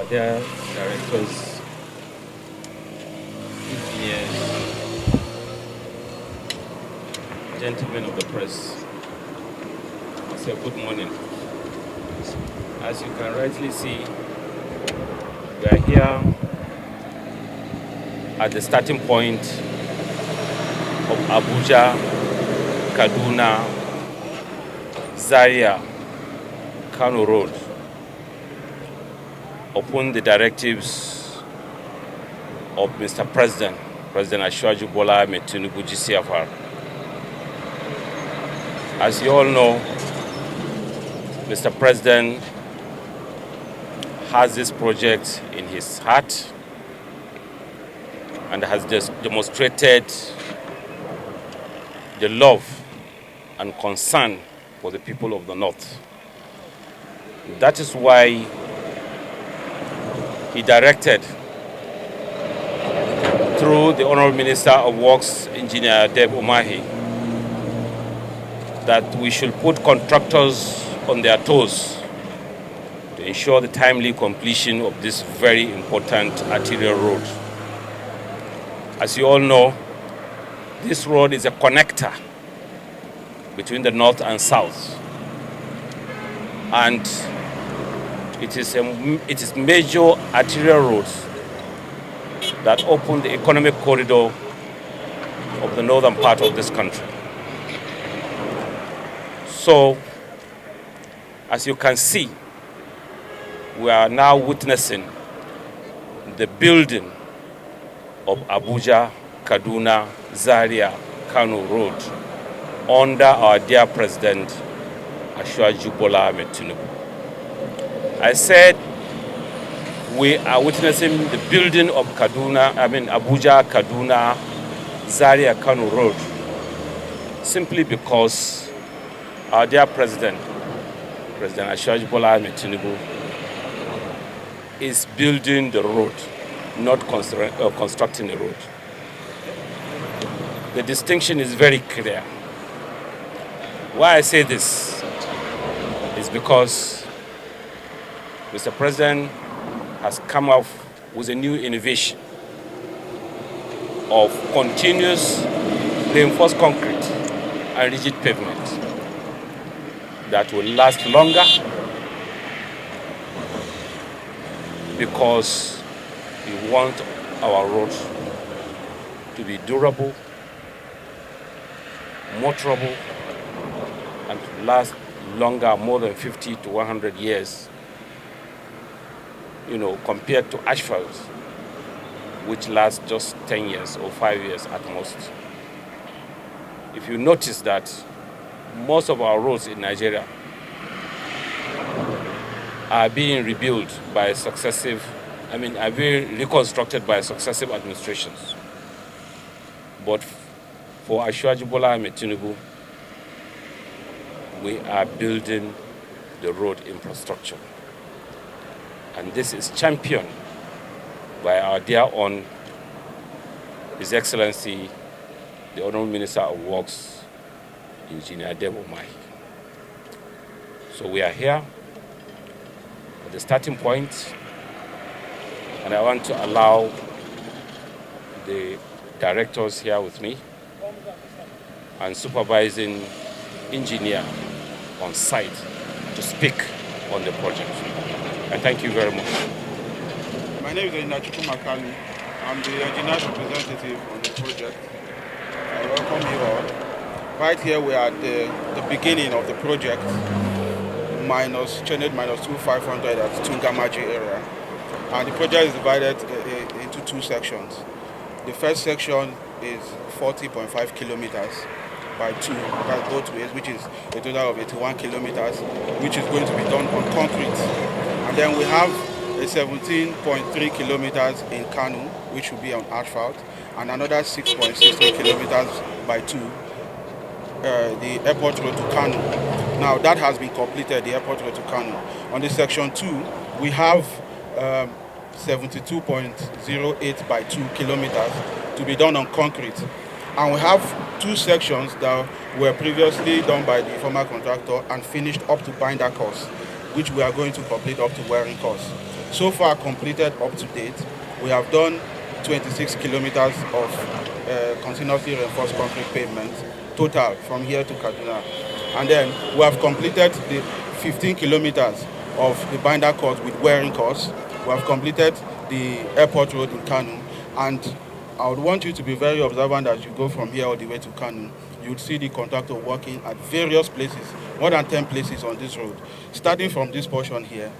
Other directors, engineers, gentlemen of the press, I say good morning. As you can rightly see, we are here at the starting point of Abuja, Kaduna-ZARIA-KANO road, upon the directives of Mr. President Asiwaju Bola Ahmed Tinubu GCFR. As you all know, Mr. President has this project in his heart and has just demonstrated the love and concern for the people of the North. That is why he directed, through the Honorable Minister of Works, Engineer Deb Umahi, that we should put contractors on their toes to ensure the timely completion of this very important arterial road. As you all know, this road is a connector between the North and South, and it is major arterial roads that open the economic corridor of the northern part of this country. So, as you can see, we are now witnessing the building of Abuja, Kaduna-ZARIA-KANO road under our dear President Asiwaju Bola Ahmed Tinubu. I said we are witnessing the building of Abuja, Kaduna-ZARIA-KANO road simply because our dear President Asiwaju Bola Ahmed Tinubu, is building the road, not constructing the road. The distinction is very clear. Why I say this is because Mr. President has come up with a new innovation of continuous reinforced concrete and rigid pavement that will last longer, because we want our roads to be durable, motorable, and to last longer, more than 50 to 100 years, compared to asphalt, which lasts just 10 years or 5 years at most. If you notice that most of our roads in Nigeria are being rebuilt by are being reconstructed by successive administrations. But for Asiwaju Bola Ahmed Tinubu, we are building the road infrastructure. And this is championed by our dear own His Excellency, the Honorable Minister of Works, Engineer Deb Umahi. So we are here at the starting point, and I want to allow the directors here with me and supervising engineer on site to speak on the project. And thank you very much. My name is Engineer Makali. I'm the engineer's representative on the project. I welcome you all. Right here we are at the beginning of the project, Channel -2500 at Tungamaji area. And the project is divided into two sections. The first section is 40.5 kilometers, by 2, that's both ways, which is a total of 81 kilometers, which is going to be done on concrete. And then we have a 17.3 kilometers in Kano, which will be on asphalt, and another 6.63 kilometers by 2, the airport road to Kano. Now that has been completed, the airport road to Kano. On the section 2, we have 72.08 by 2 kilometers to be done on concrete. And we have 2 sections that were previously done by the former contractor and finished up to binder course, which we are going to complete up to wearing course. So far completed up to date, we have done 26 kilometers of continuously reinforced concrete pavement total from here to Kaduna. And then we have completed the 15 kilometers of the binder course with wearing course. We have completed the airport road in Kano, and I would want you to be very observant as you go from here all the way to Kano. You would see the contractor working at various places, more than 10 places on this road. Starting from this portion here,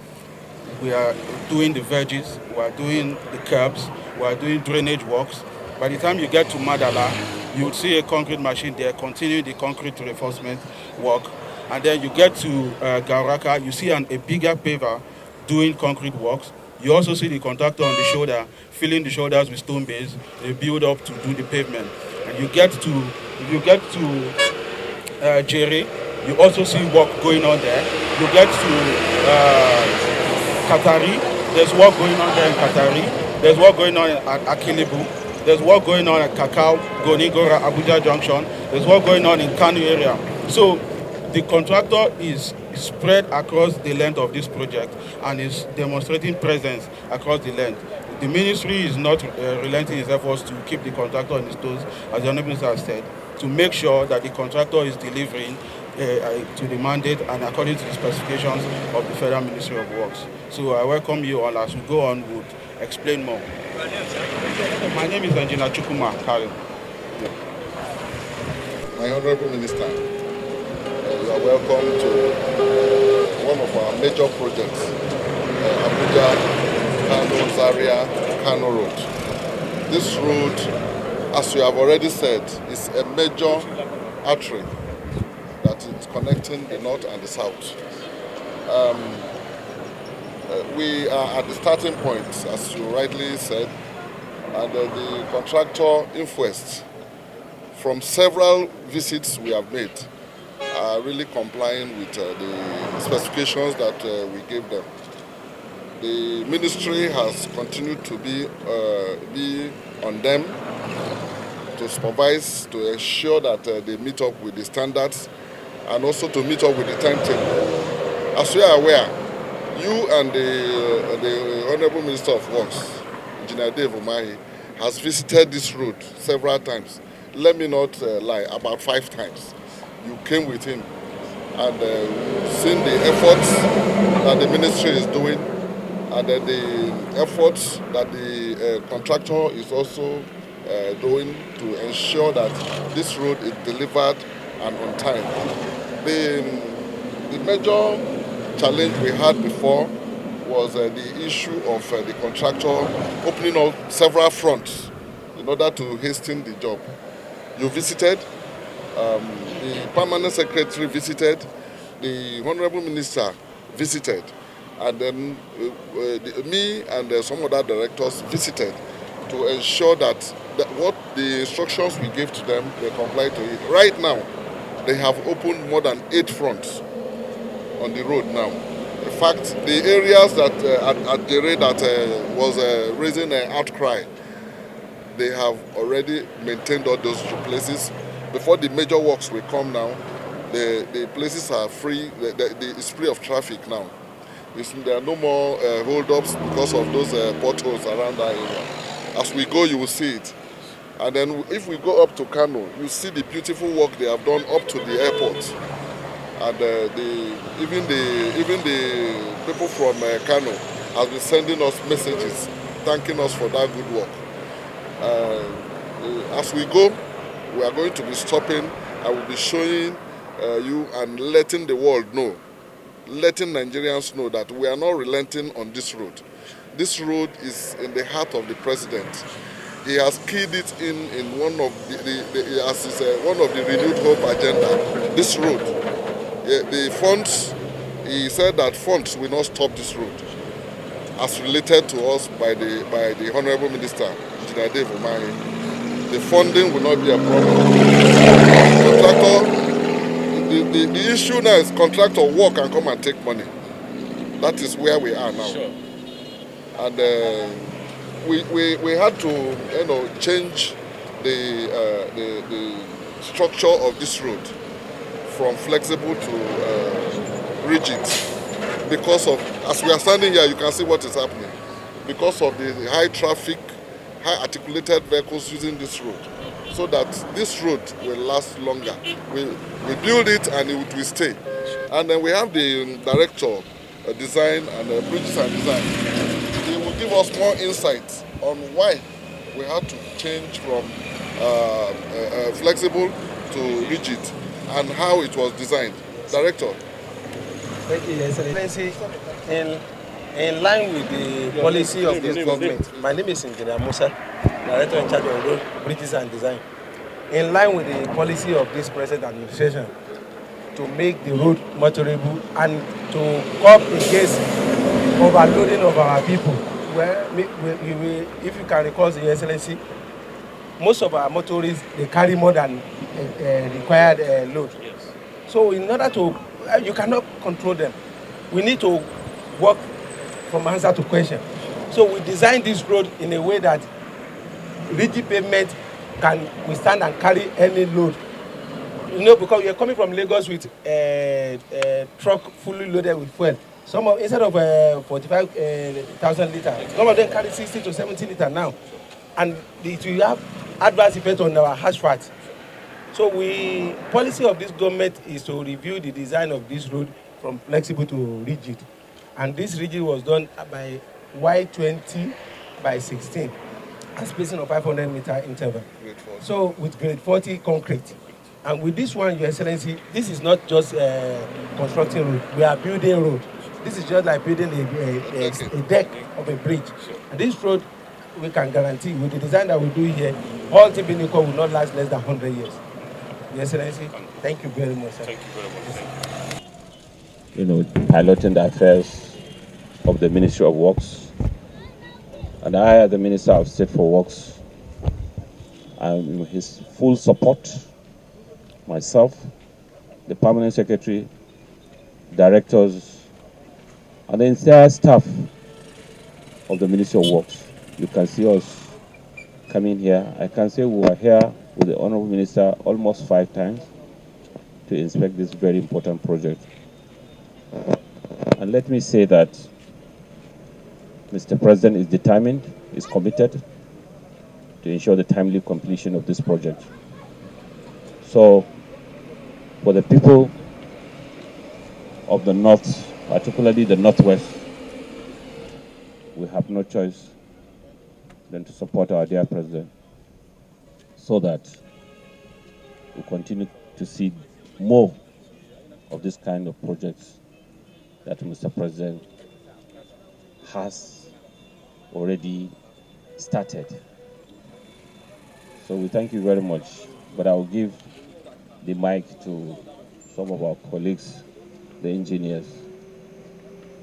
we are doing the verges, we are doing the curbs, we are doing drainage works. By the time you get to Madala, you would see a concrete machine there continuing the concrete reinforcement work. And then you get to Gauraka, you see a bigger paver doing concrete works. You also see the contractor on the shoulder, filling the shoulders with stone base, they build up to do the pavement. And you get to Jere, you also see work going on there. You get to Katari, there's work going on there in Katari. There's work going on at Akilibu. There's work going on at Kakao, Gonigora, Abuja Junction. There's work going on in Kano area. So the contractor is spread across the length of this project and is demonstrating presence across the length. The ministry is not relenting its efforts to keep the contractor on his toes, as the Honourable Minister has said, to make sure that the contractor is delivering to the mandate and according to the specifications of the Federal Ministry of Works. So I welcome you all. As we go on, we'll explain more. My name is Engineer Chukuma Kari. My Honourable Minister, you are welcome to one of our major projects, Abuja KADUNA-ZARIA-KANO road. This road, as you have already said, is a major artery that is connecting the north and the south. We are at the starting point, as you rightly said, and the contractor Infwest, from several visits we have made, are really complying with the specifications that we gave them. The ministry has continued to be on them to supervise, to ensure that they meet up with the standards and also to meet up with the timetable. As we are aware, you and the Honourable Minister of Works, Engineer Dave Umahi, has visited this road several times. Let me not lie, about 5 times. You came with him and seen the efforts that the ministry is doing and the efforts that the contractor is also doing to ensure that this road is delivered and on time. The major challenge we had before was the issue of the contractor opening up several fronts in order to hasten the job. You visited, the permanent secretary visited, the Honourable Minister visited, and then me and some other directors visited to ensure that what the instructions we gave to them, they complied to it. Right now, they have opened more than 8 fronts on the road now. In fact, the areas that at the rate that was raising an outcry, they have already maintained all those places. Before the major works will come now, the places are free, it's free of traffic now. There are no more hold-ups because of those potholes around that area. As we go, you will see it. And then if we go up to Kano, you see the beautiful work they have done up to the airport. And even the people from Kano have been sending us messages, thanking us for that good work. As we go, we are going to be stopping. I will be showing you and letting the world know, letting Nigerians know that we are not relenting on this road. This road is in the heart of the president. he has keyed it in one of one of the renewed hope agenda. This road, the funds. He said that funds will not stop this road, as related to us by the Honorable Minister, Engineer Dave Umahi. The funding will not be a problem. Contractor, the issue now is contractor work and come and take money. That is where we are now. Sure. And we had to change the structure of this road from flexible to rigid, because of, as we are standing here, you can see what is happening, because of the high traffic, high articulated vehicles using this road, so that this road will last longer. We build it and it will stay. And then we have the director design and bridges and design. He will give us more insights on why we had to change from flexible to rigid and how it was designed. Director. Thank you, Excellency. In line with the policy of this government, my name is Engineer Musa, Director in charge of road, bridges and design. In line with the policy of this present administration, to make the road motorable and to cope against overloading of our people. If you can recall, the Excellency, most of our motorists, they carry more than required load. Yes. So in order to, you cannot control them. We need to work from answer to question. So we designed this road in a way that rigid pavement can withstand and carry any load. You know, because we are coming from Lagos with a truck fully loaded with fuel. Instead of 45,000 liters, some of them carry 60 to 70 liters now. And it will have adverse effect on our asphalt. So policy of this government is to review the design of this road from flexible to rigid. And this rigid was done by Y20 by 16, a spacing of 500-meter interval. So with grade 40 concrete. And with this one, Your Excellency, this is not just constructing road. We are building road. This is just like building a deck of a bridge. And this road, we can guarantee, with the design that we do here, all the vehicle will not last less than 100 years. Your Excellency, thank you very much, sir. Thank you very much. You know, piloting the affairs of the Ministry of Works. And I, as the Minister of State for Works, I'm his full support. Myself, the Permanent Secretary, directors, and the entire staff of the Ministry of Works. You can see us coming here. I can say we were here with the Honorable Minister almost 5 times to inspect this very important project. And let me say that Mr. President is determined, is committed to ensure the timely completion of this project. So, for the people of the North, particularly the Northwest, we have no choice than to support our dear President so that we continue to see more of this kind of projects that Mr. President has already started. So we thank you very much, but I will give the mic to some of our colleagues, the engineers,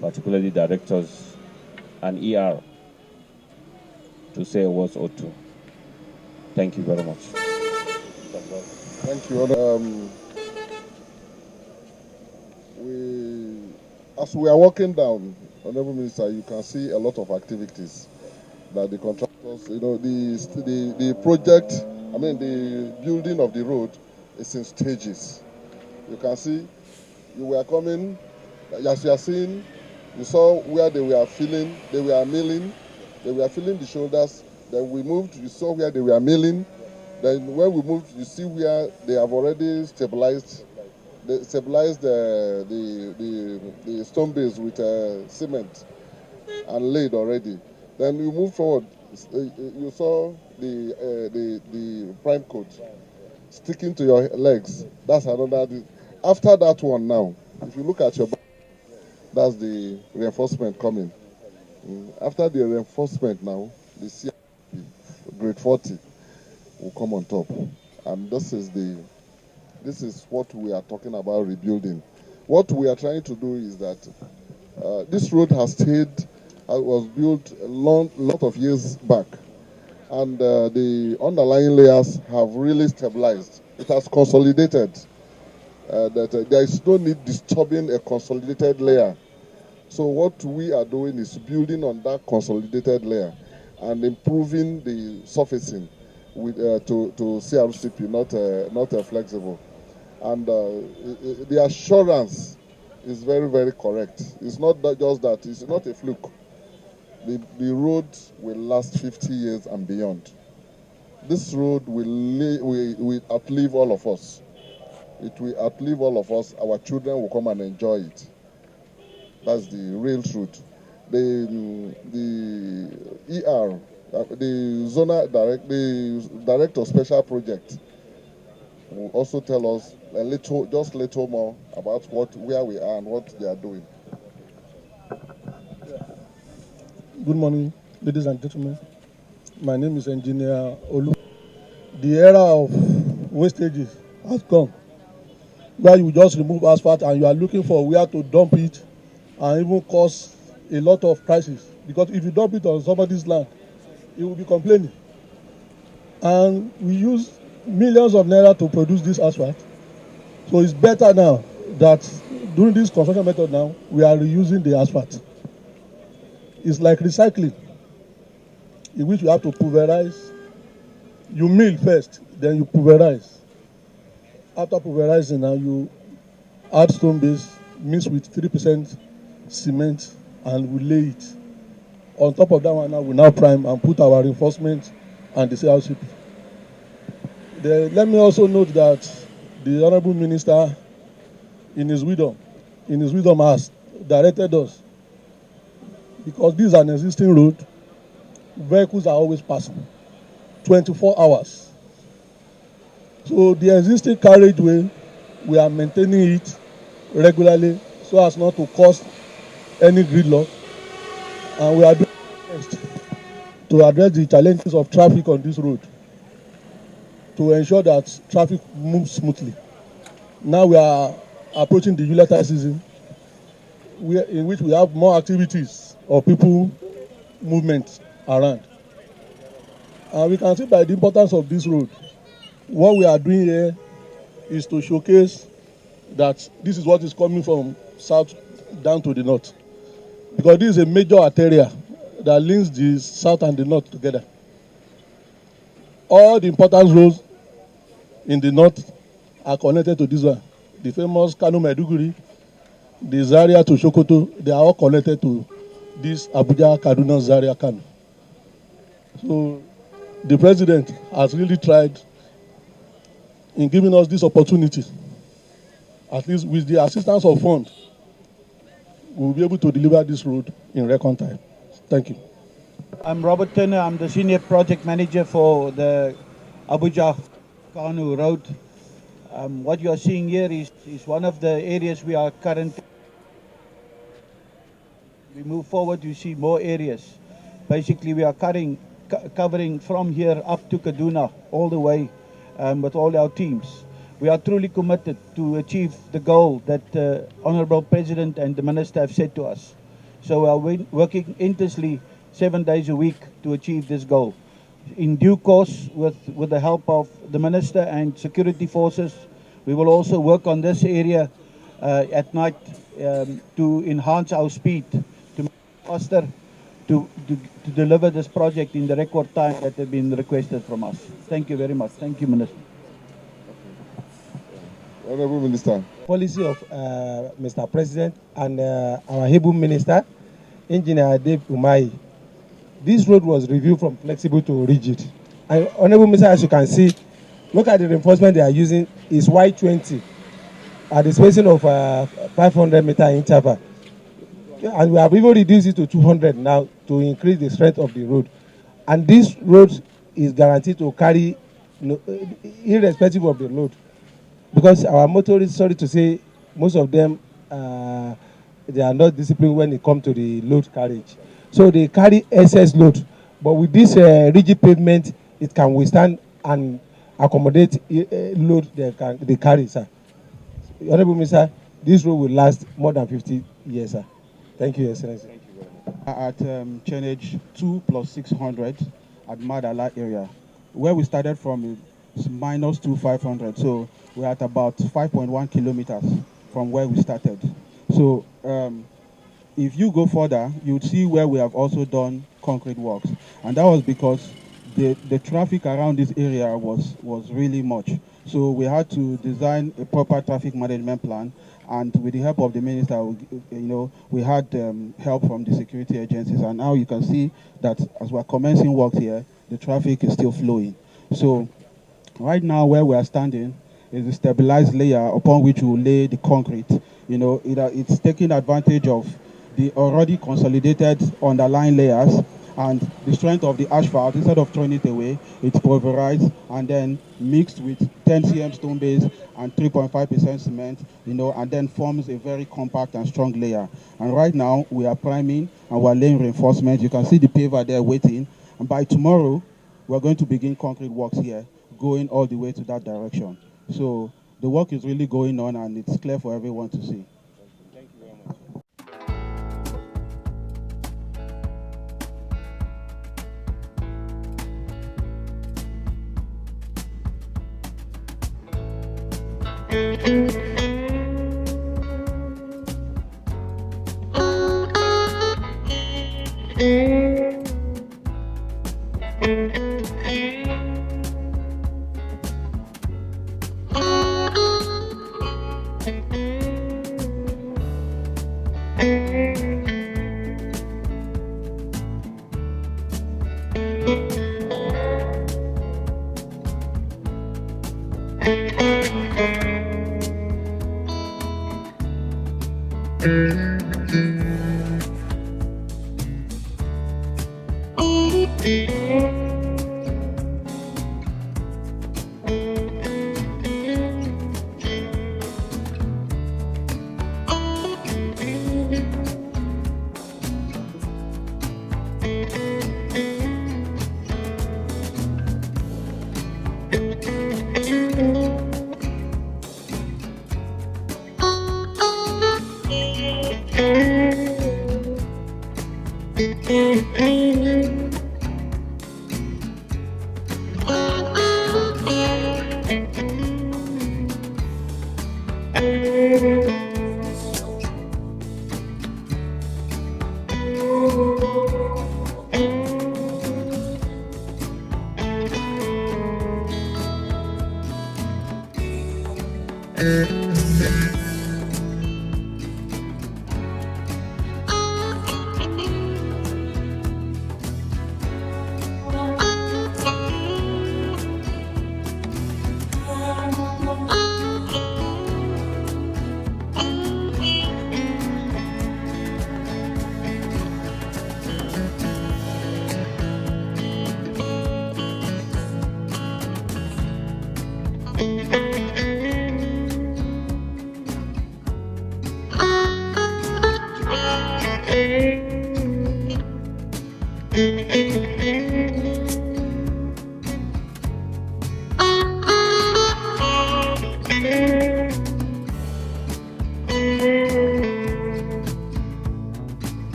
particularly directors and ER, to say a word or two. Thank you very much. Thank you. As we are walking down, Honorable Minister, you can see a lot of activities that the contractors, you know, the project, I mean the building of the road is in stages. You can see, you were coming, as you are seeing, you saw where they were filling, they were milling, they were filling the shoulders. Then we moved, you saw where they were milling. Then when we moved, you see where they have already stabilized. They stabilized the stone base with cement and laid already. Then you move forward, you saw the prime coat sticking to your legs. That's another. After that one now, if you look at your back, that's the reinforcement coming. After the reinforcement now, the CIP, grade 40 will come on top. And this is what we are talking about rebuilding. What we are trying to do is that this road was built a lot of years back, and the underlying layers have really stabilized. It has consolidated. There is no need disturbing a consolidated layer. So what we are doing is building on that consolidated layer and improving the surfacing with to CRCP, not flexible. And the assurance is very, very correct. It's not just that, it's not a fluke. The road will last 50 years and beyond. This road will outlive all of us. It will outlive all of us. Our children will come and enjoy it. That's the real truth. The ER, the director of special project will also tell us just a little more about where we are and what they are doing. Good morning, ladies and gentlemen. My name is Engineer Olu. The era of wastages has come, where you just remove asphalt and you are looking for where to dump it, and even cause a lot of crisis. Because if you dump it on somebody's land, he will be complaining. And we use millions of naira to produce this asphalt. So it's better now that during this construction method now, we are reusing the asphalt. It's like recycling, in which you have to pulverize. You mill first, then you pulverize. After pulverizing now, you add stone base, mix with 3% cement, and we lay it. On top of that one now, we now prime and put our reinforcement and the CRCP. Let me also note that the Honorable Minister, in his wisdom has directed us, because this is an existing road, vehicles are always passing, 24 hours. So the existing carriageway, we are maintaining it regularly so as not to cause any gridlock. And we are doing our best to address the challenges of traffic on this road, to ensure that traffic moves smoothly. Now we are approaching the Yulata season, in which we have more activities of people movement around. And we can see by the importance of this road, what we are doing here is to showcase that this is what is coming from south down to the north. Because this is a major arteria that links the south and the north together. All the important roads in the north are connected to this one. The famous Kano-Maiduguri, the Zaria to Sokoto, they are all connected to this Abuja, KADUNA-ZARIA-KANO. So the president has really tried in giving us this opportunity. At least with the assistance of funds, we will be able to deliver this road in record time. Thank you. I'm Robert Turner. I'm the Senior Project Manager for the Abuja-Kano Road. What you are seeing here is one of the areas we are currently. We move forward, you see more areas. Basically, we are covering from here up to Kaduna all the way with all our teams. We are truly committed to achieve the goal that the Honorable President and the Minister have set to us. So we are working intensely 7 days a week to achieve this goal. In due course, with the help of the Minister and security forces, we will also work on this area at night to enhance our speed, to make it faster, to deliver this project in the record time that has been requested from us. Thank you very much. Thank you, Minister. Honorable Minister. Policy of Mr. President and our able Minister, Engineer Dave Umai. This road was reviewed from flexible to rigid. And Honorable Minister, as you can see, look at the reinforcement they are using is Y20 at the spacing of 500 meter interval. And we have even reduced it to 200 now to increase the strength of the road. And this road is guaranteed to carry, irrespective of the load. Because our motorists, sorry to say, most of them, they are not disciplined when it comes to the load carriage. So they carry excess load. But with this rigid pavement, it can withstand and accommodate a load they carry, sir. Honorable Minister, this road will last more than 50 years, sir. Thank you, Your Excellency. Thank you very much. At Chanage 2 plus 600 at Madala area. Where we started from is minus 2,500. So we're at about 5.1 kilometers from where we started. So if you go further, you'd see where we have also done concrete works. And that was because the traffic around this area was really much. So we had to design a proper traffic management plan, and with the help of the minister, we had help from the security agencies, and now you can see that as we're commencing works here, the traffic is still flowing. So right now where we are standing is a stabilized layer upon which we will lay the concrete. It's taking advantage of the already consolidated underlying layers and the strength of the asphalt. Instead of throwing it away, it's pulverized and then mixed with 10 cm stone base and 3.5% cement, and then forms a very compact and strong layer. And right now we are priming and we're laying reinforcements. You can see the paver there waiting, and by tomorrow we're going to begin concrete works here, going all the way to that direction. So the work is really going on, and it's clear for everyone to see. Thank you very much.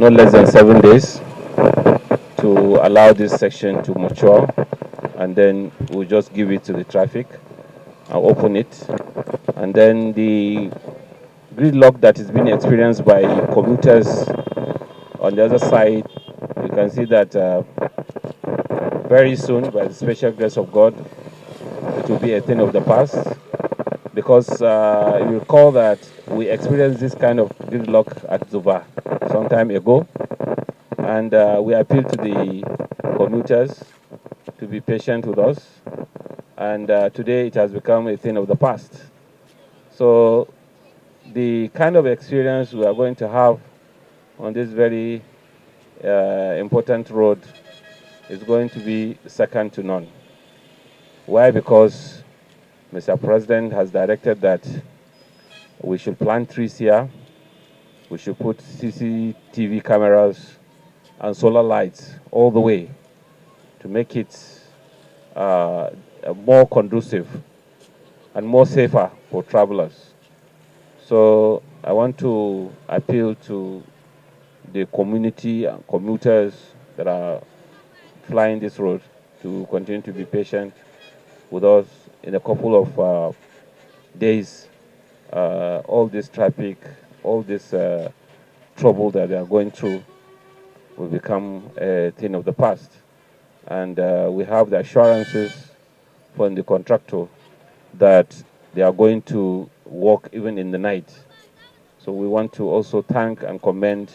not less than 7 days to allow this section to mature, and then we'll just give it to the traffic. I'll open it, and then the gridlock that is being experienced by commuters on the other side, you can see that very soon, by the special grace of God, it will be a thing of the past, because you recall that we experienced this kind of gridlock at Zuba some time ago, and we appeal to the commuters to be patient with us, and today it has become a thing of the past. So the kind of experience we are going to have on this very important road is going to be second to none. Why? Because Mr. President has directed that we should plant trees here, we should put CCTV cameras and solar lights all the way to make it more conducive and more safer for travelers. So I want to appeal to the community and commuters that are flying this road to continue to be patient with us. In a couple of days, all this traffic, all this trouble that they are going through will become a thing of the past. And we have the assurances from the contractor that they are going to work even in the night. So we want to also thank and commend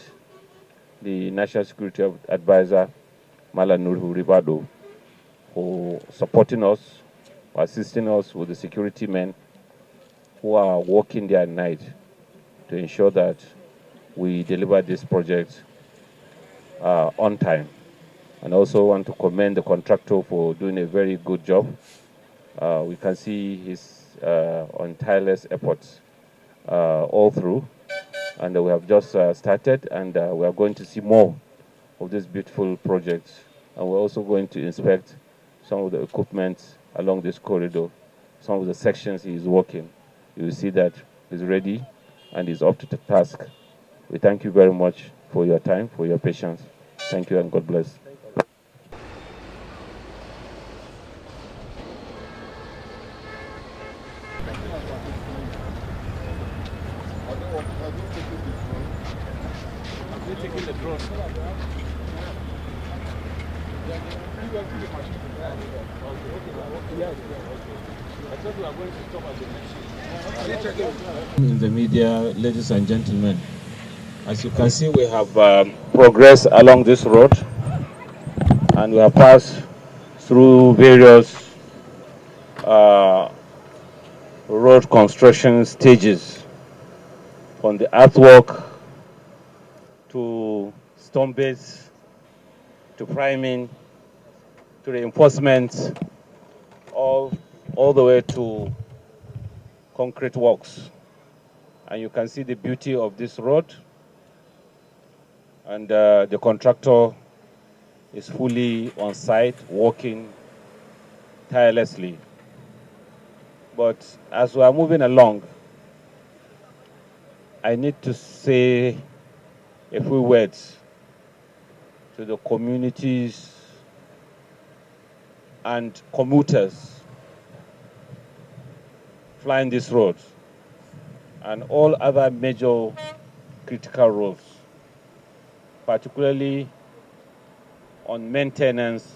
the National Security Advisor, Malam Nuru Ribado, for supporting us, for assisting us with the security men who are working there at night to ensure that we deliver this project on time. And also want to commend the contractor for doing a very good job. We can see his tireless efforts all through. And we have just started, and we are going to see more of these beautiful projects. And we're also going to inspect some of the equipment along this corridor, some of the sections he is working. You will see that he's ready and he's up to the task. We thank you very much for your time, for your patience. Thank you, and God bless. Taking the drone. In the media, ladies and gentlemen, as you can see, we have progressed along this road, and we have passed through various road construction stages, from the earthwork to stone base to priming to reinforcement, all the way to concrete works. And you can see the beauty of this road, and the contractor is fully on site, working tirelessly. But as we are moving along, I need to say a few words to the communities and commuters flying this road and all other major critical roads, particularly on maintenance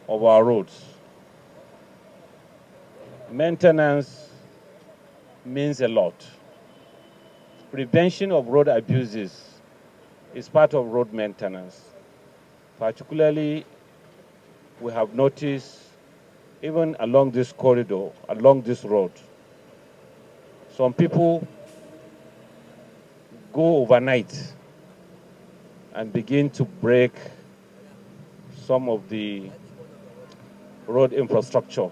of our roads. Maintenance means a lot. Prevention of road abuses is part of road maintenance. Particularly, we have noticed, even along this corridor, along this road, some people go overnight and begin to break some of the road infrastructure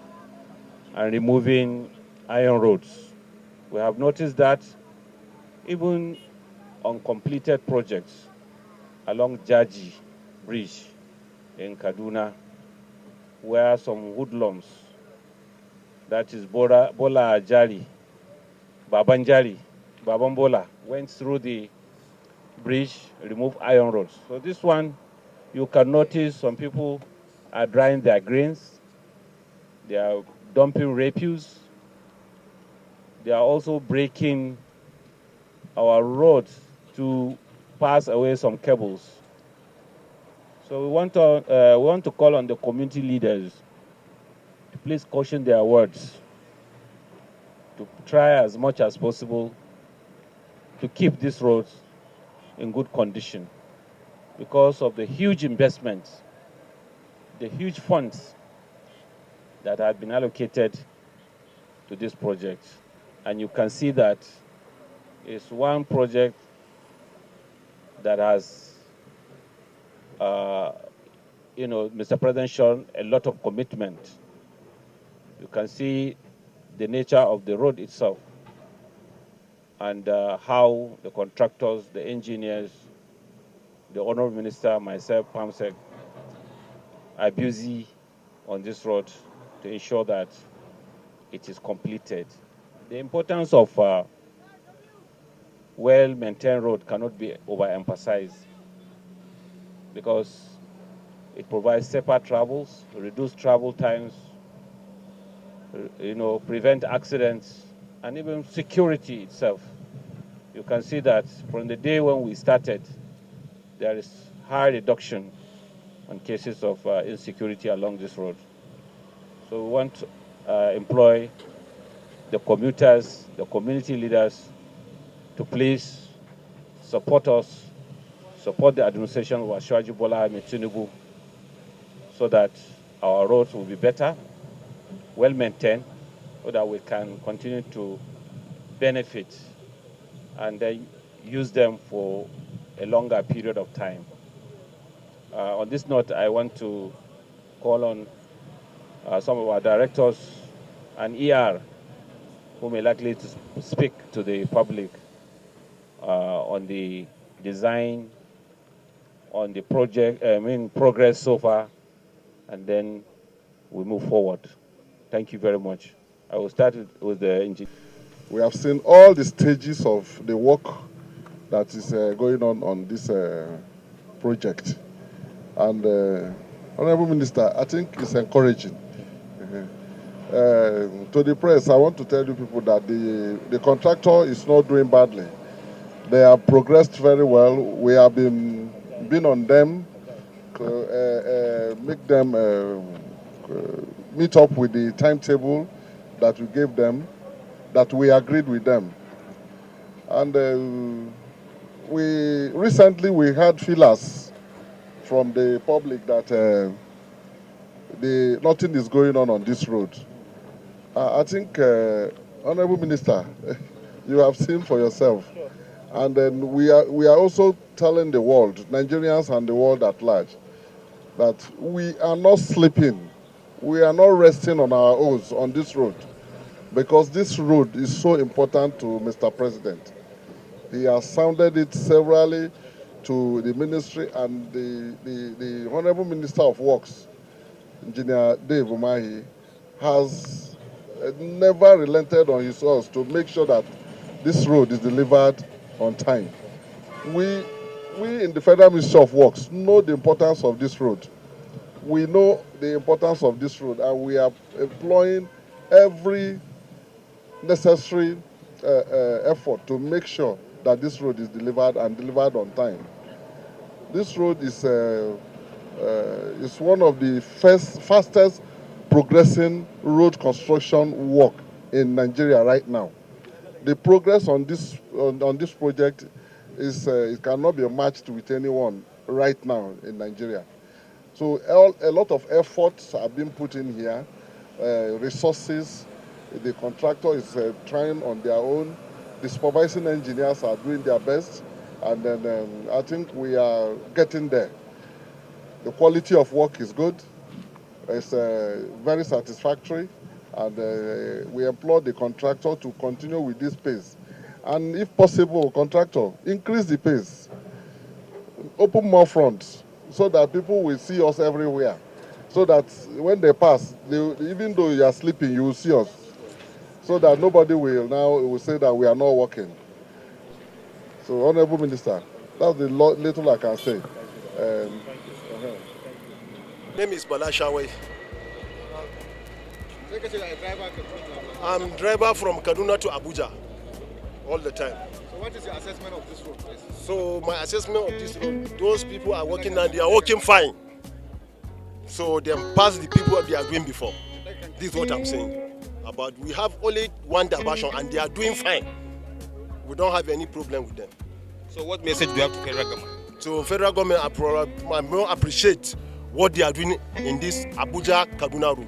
and removing iron roads. We have noticed that even on completed projects along Jaji Bridge in Kaduna, where some hoodlums, that is Bola Ajali, Babanjali, Babambola, went through the bridge, removed iron rods. So this one You can notice some people are drying their grains. They are dumping refuse. They are also breaking our roads to pass away some cables. So we want to call on the community leaders to please caution their words, to try as much as possible to keep these roads in good condition because of the huge investments, the huge funds that have been allocated to this project. And you can see that it's one project that has, Mr. President shown a lot of commitment. You can see the nature of the road itself and how the contractors, the engineers, the Honorable Minister, myself, PAMSEC, are busy on this road to ensure that it is completed. The importance of well-maintained road cannot be overemphasized because it provides safer travels, reduce travel times, prevent accidents, and even security itself. You can see that from the day when we started, there is high reduction on cases of insecurity along this road. So we want to employ the commuters, the community leaders to please support us, support the administration of Ashwaji Bola Ahmed Tinubu so that our roads will be better, well maintained, so that we can continue to benefit and then use them for a longer period of time. On this note, I want to call on some of our directors and ER who may likely to speak to the public on the design, on the project, progress so far, and then we move forward. Thank you very much. I will start with the engineer. We have seen all the stages of the work that is going on this project. And Honorable Minister, I think it's encouraging. To the press, I want to tell you people that the contractor is not doing badly. They have progressed very well. We have been on them, make them meet up with the timetable that we gave them, that we agreed with them. And recently we had feelers from the public that nothing is going on this road. I think, Honorable Minister, you have seen for yourself. And then we are also telling the world, Nigerians and the world at large, that we are not sleeping. We are not resting on our oars on this road, because this road is so important to Mr. President. He has sounded it severally to the ministry, and the Honorable Minister of Works, Engineer Dave Umahi, has never relented on his oars to make sure that this road is delivered on time. We in the Federal Ministry of Works know the importance of this road. We know the importance of this road, and we are employing every necessary effort to make sure that this road is delivered and delivered on time. This road is one of the fastest progressing road construction work in Nigeria right now. The progress on this project is it cannot be matched with anyone right now in Nigeria. So a lot of efforts have been put in here, resources. The contractor is trying on their own. The supervising engineers are doing their best, and then I think we are getting there. The quality of work is good. It's very satisfactory, and we implore the contractor to continue with this pace. And if possible, contractor, increase the pace. Open more fronts so that people will see us everywhere. So that when they pass, even though you are sleeping, you will see us. So that nobody will say that we are not working. So, Honorable Minister, that's the little I can say. Name is Bala Shawai. I'm driver from Kaduna to Abuja all the time. So what is your assessment of this road, please? So my assessment of this road, those people are working and they are working fine. So they pass the people they are doing before. This is what I'm saying. About we have only one diversion and they are doing fine. We don't have any problem with them. So what message do you have to federal government? So federal government, I more appreciate what they are doing in this Abuja-Kaduna route.